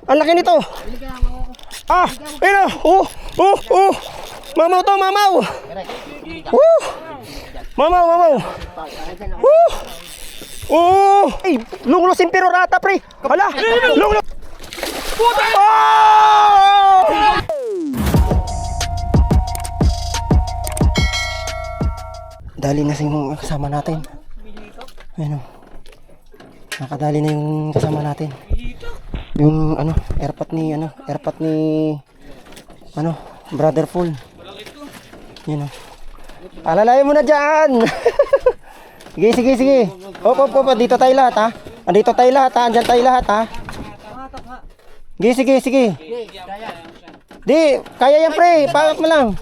Ang laki nito. Ah, ayun oh. Mamaw to, mamaw. Mamaw. Ay, lunglosin pero rata, pre. Hala, lunglo. Dali na yung kasama natin. Ayun o. Nakadali na yung kasama natin. Yung airpot ni Brother Full. Yun o. Alalayan mo na dyan. Sige. Op. Dito tayo lahat ha. Andito tayo lahat ha. Andyan tayo lahat ha. Sige. Di, kaya yan pre. Pakak mo lang.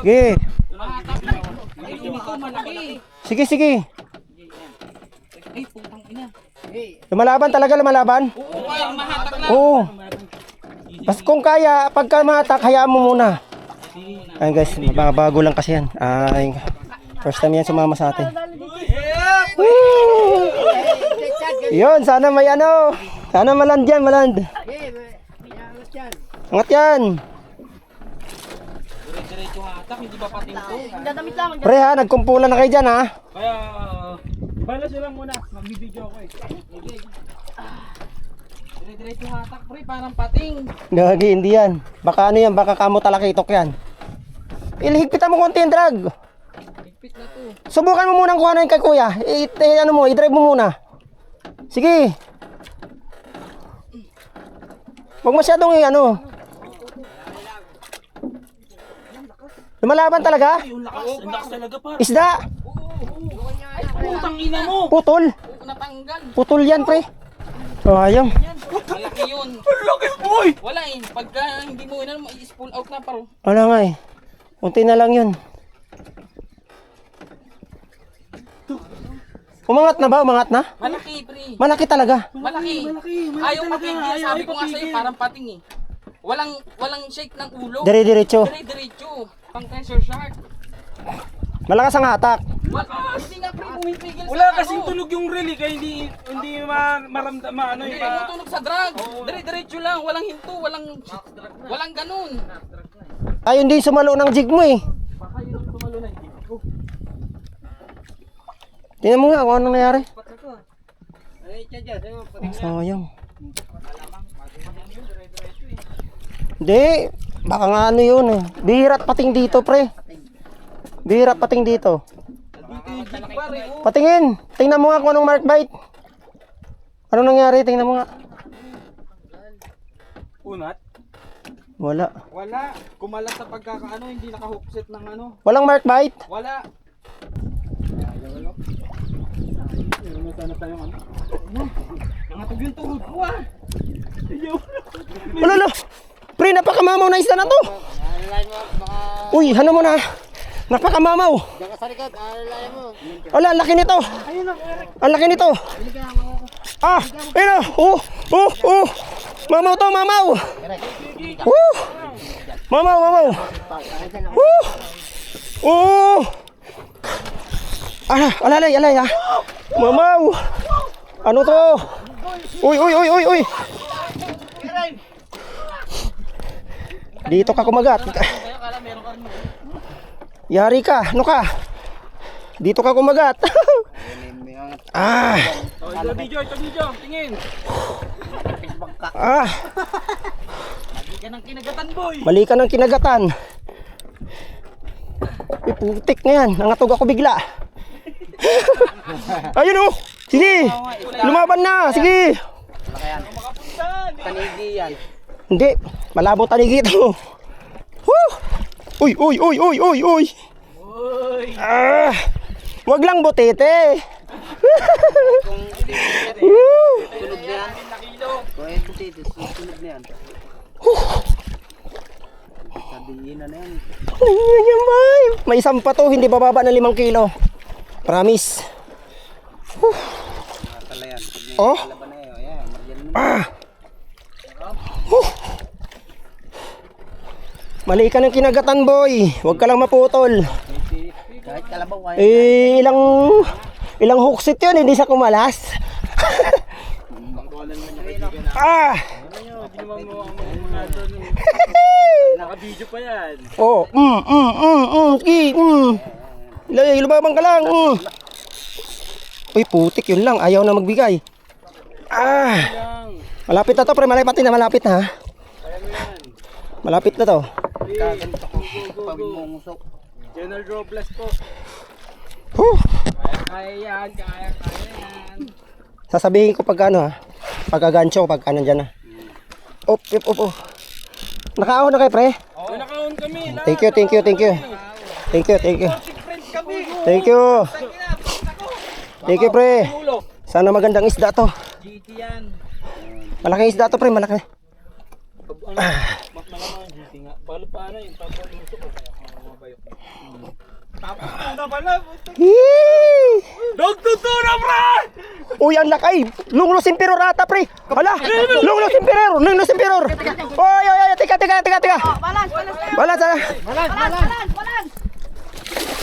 Sige. Lumalaban talaga, lumalaban? Oo. Basta kung kaya, pagka mahatak, hayaan mo muna. Ay guys, bago lang kasi yan. Ay, first time yan sumama sa atin. Yun, sana may sana maland yan, maland. Angat yan. Diretso hatak, hindi ba pating to? Pre ha, nagkumpulan na kayo dyan ha. Kaya, balas lang muna, magbibideo ako eh. Diretso hatak pre, parang pating. Gagi, hindi yan. Baka yan, baka kamo talakitok yan. Ilihigpitan mo konti yung drag. Higpit na to. Subukan mo munang kuhanan kay kuya. I-drive mo muna. Sige. Huwag masyadong Lumalaban talaga? Yung lakas talaga pa. Isda. Ay, putang ina mo. Putol. Natanggal. Putol yan pre. Ayang. Malaki yun. Malaki boy. Wala eh, pagka hindi mo i-spool out na paro. Wala nga eh. Unti na lang yun. Umangat na ba? Umangat na? Malaki pre. Malaki talaga. Malaki. Ayaw matigil, sabi ko nga sa'yo, parang pating eh. Walang shake ng ulo. Dire-diretso. Diretso. Pang pressure shark. Malakas ang hatak. Hindi nga pre, pumipigil Wala sa kasing tunog yung reel kaya hindi maramdaman Hindi tumutunog sa drag. Diretso lang, walang hinto, walang ganun. Ayun din sumalo ng jig mo eh. Baka yun ang tumalo na hindi ko. Tingnan mo nga kung anong nangyari. Ay, tiyan. Sayang. Hindi. Baka nga yun eh. Bihira't pating dito pre. Bihira't pating dito. Patingin. Tingnan mo nga kung anong mark bite. Anong nangyari? Tingnan mo nga. Unat? Wala. Wala. Kumalas sa hindi naka-hookset ng Walang mark bite? Wala. Nangatog yung tuhod ko ah. Wala. Pre, napakamamaw na isda na to. Uy, mo na. Napakamamaw. Diyan ka sa likod, alalayan mo. Wala, ang laki nito. Ang laki nito. Ah, ayun oh. Mamaw to, mamaw. Mamaw. Alay ah. Mamaw. Ano to? Uy. Dito ka kumagat. Yari ka, ano ka? Dito ka kumagat. Ito video, tingin. Mali ka ng kinagatan boy. Mali ka ng kinagatan. Putik na yan, nangatog ako bigla. Ayun oh. Sige. Lumaban na, sige. Tanigi yan. Hindi, malabo tanigi ito. Uy. Wag lang butete. Sunog na yan. Kuya potato, sunog na yan. Sabihin na yan. May isang pa to, hindi bababa ng 5 kilo. Promise. Talayan. Oh. Laban na yun. Ayan, maryan mo. Mali ka ng kinagatan boy. Huwag ka lang maputol. Kahit kalabaw Ilang hooksit yun, hindi siya kumalas. Tawanan mo niya. Ah! Hindi naman mo ang mga doon. Naka-video pa yan. Oh, lumabang ka lang. Uy, putik yun lang. Ayaw na magbigay. Ah! Malapit na to, pre. Malapit na, malapit na, ha? Malapit na to. Kaganto ko. Pagmungusok. General Robles po. Huh! Kaya yan, kaya yan. Sasabihin ko pag ano, ha? Pagkagancho, pagka nandyan na. Op. Nakaahon na kayo, pre. Oh, nakaon kami. Thank you. Thank you, pre. Sana magandang isda to. GT yan. Malaking isda to, pre. Malaki. Malamang hindi nga. Balo pa ano yung papalusok ko. Tapos na pala. Nagtuturo, pre! Uy, ang lakay. Lunglos impiror ata, pre. Hala. Lunglos impiror. Oy. Tika. Balance.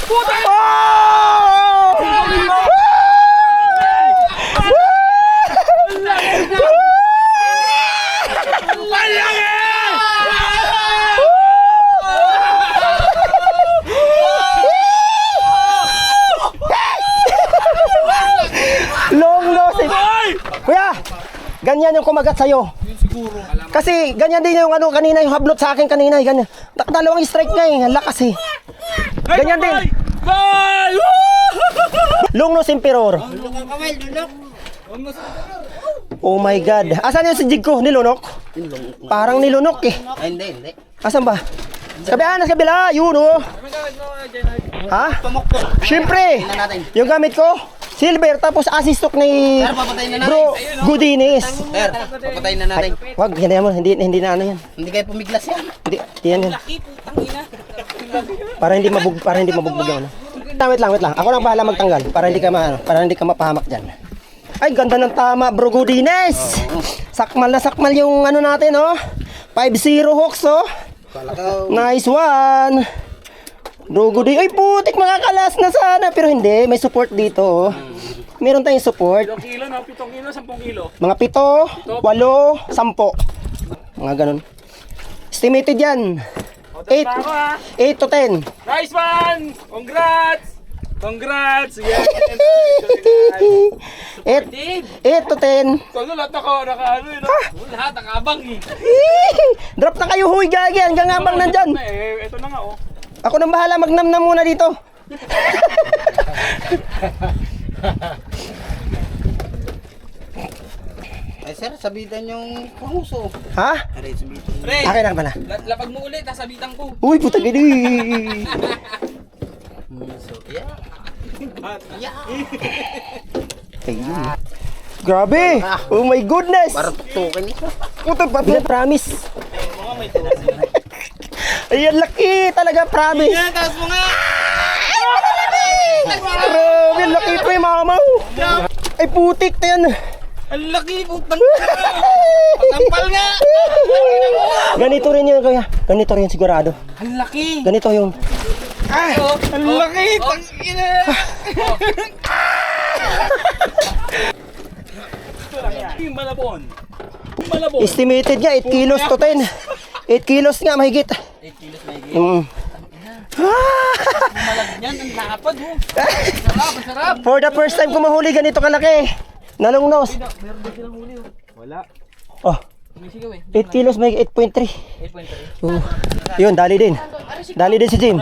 Puta! Kuya, ganyan yung kumagat sa'yo. Kasi ganyan din yung ano kanina, yung hablot sa akin kanina. Ganyan. Dalawang strike nga eh, ang lakas eh. Ganyan din. Lungnos Emperor. Oh my God. Asan yung si Jig ko? Nilunok? Parang nilunok eh. Ay, hindi. Asan ba? Sa kabila. Yun oh. Ha? Siyempre. Yung gamit ko, silver, tapos assistok ni Pero papatayin na natin. Bro Goodines. Sir, papatayin na natin. Wag, hindi mo, hindi na ano yan. Hindi kayo pumiglas yan. Hindi, yan. Para hindi mabugbog yung ano. Wait lang. Ako lang bahala magtanggal para hindi ka mapahamak diyan. Ay, ganda ng tama, Bro Goodines. Sakmal na sakmal yung ano natin, oh. 5-0 Hawks, oh. Nice one. Bro Goodines. Ay, putik, makakalas na sana. Pero hindi, may support dito, oh. Meron tayong support. 7 kilo, 10 kilo. Mga 7, 8, 10. Mga ganun. Estimated yan. 8 to 10. Nice one! Congrats! Yan! 8 to 10. Kano lahat naka-ano yun? Lahat nakabang eh. Drop na kayo, huy, gagi. Hanggang abang nandyan. Ito na nga oh. Ako nang bahala, magnamnam muna dito. Ay, sir, sabitan yung panguso. Ha? Aray, sabitan. Pre, Akin lang pala. lapag mo ulit, sabitan ko. Uy, puta gini. Ayun. Grabe. Oh my goodness. Para tuktukin ito. Puta pa, promise. Ayan, laki talaga, promise. Taas mo nga! Grabe, laki pa yung mama. Ay, putik na yan. Ang laki, putang. Tampal nga! Ganito rin yun, kuya. Ganito rin sigurado. Ang laki! Ganito yung... Ang laki! Tangina! Yung malabon. Estimated niya, 8 kilos to 10. 8 kilos nga, mahigit. 8 kilos na higit. Yan, ang lapad mo. Sarap! For the first time ko mahuli ganito kalaki. Nalungnos. Meron din silang huli oh. Wala. Oh, May sigaw eh. 8 kilos, may 8.3. 8.3. Yun, dali din. Dali din si Jim.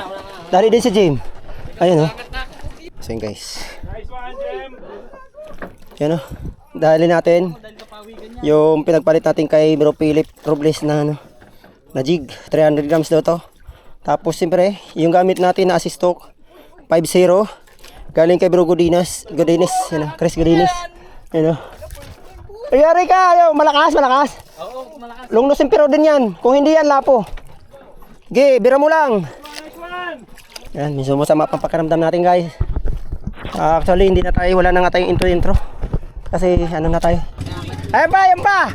Ayun oh. So yun guys. Nice one, Jem. Yan oh. Dali natin. Yung pinagpalit natin kay Bro Philip Robles na ano. Na jig. 300 grams daw to. Tapos siyempre, yung gamit natin na assist hook. 5-0. Galing kay Bro Godines. Yun oh. Chris Godines. Yun oh. Ayari ka. Ayaw, malakas. Oo, malakas. Lungnos Emperor din yan. Kung hindi yan, lapo. Ge, bira mo lang. Nice one! Yan, minsan masama pang pakiramdam natin guys. Actually, hindi na tayo, wala na nga tayong intro. Kasi ano na tayo. Ayan pa!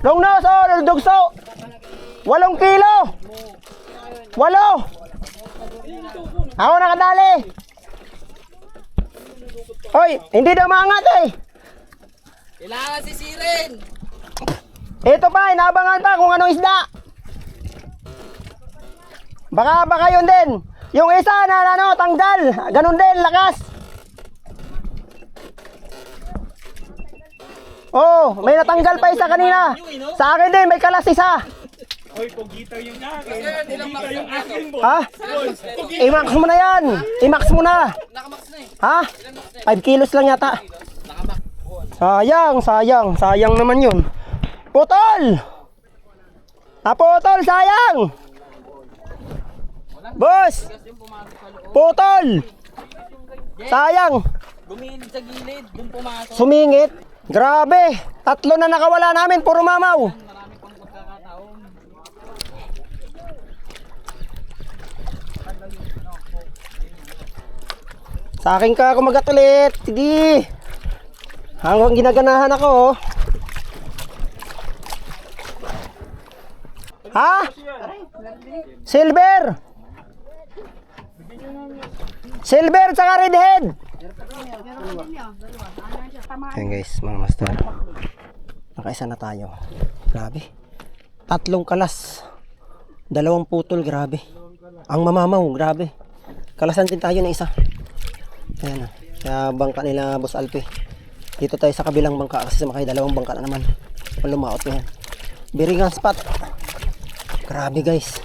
Lungnos, oh, dugso! 8 kilo! 8! Ako nakadali! Hoy, hindi daw maangat eh. Kailangan sisirin. Ito pa, inaabangan pa kung anong isda. Baka yun din. Yung isa na ano, tanggal. Ganun din, lakas. Oh, may natanggal pa isa kanina. Sa akin din, may kalas isa. Hoy, pugitaw yung akin. Pugitaw yung akin, boss. Ha? I-max mo na yan. I-max mo na. Nakamax na eh. Ha? 5 kilos lang yata. Nakamax. Sayang naman yun. Putol! Naputol, sayang! Boss! Putol! Sayang! Gumilid sa gilid. Doon pumasok. Sumingit. Grabe! 3 na nakawala namin, puro mamaw. Marami pang pagkakataon. Sa akin ka kumagat ulit. Hindi. Hanggang ginaganahan ako. Oh. Ha? Silver. Silver tsaka redhead. Ayan guys, mga master. Nakaisa na tayo. Grabe. 3 kalas. 2 putol, grabe. Ang mamamaw, grabe. Kalasan din tayo na isa. Ayan na. Kaya bangka nila Boss Alpi. Dito tayo sa kabilang bangka kasi sumakay 2 bangka na naman. Lumaot na yan. Biringan spot. Grabe guys.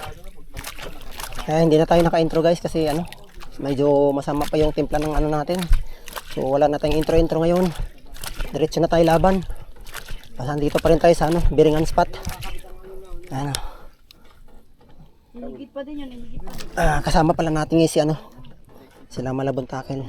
Kaya hindi na tayo naka-intro guys kasi ano, medyo masama pa yung timpla ng ano natin. So wala na tayong intro ngayon. Diretso na tayo laban. Basta dito pa rin tayo sa ano, Biringan spot. Ano. Higit pa din yun, higit pa. Kasama pala natin si ano, sila Malabon Tackle.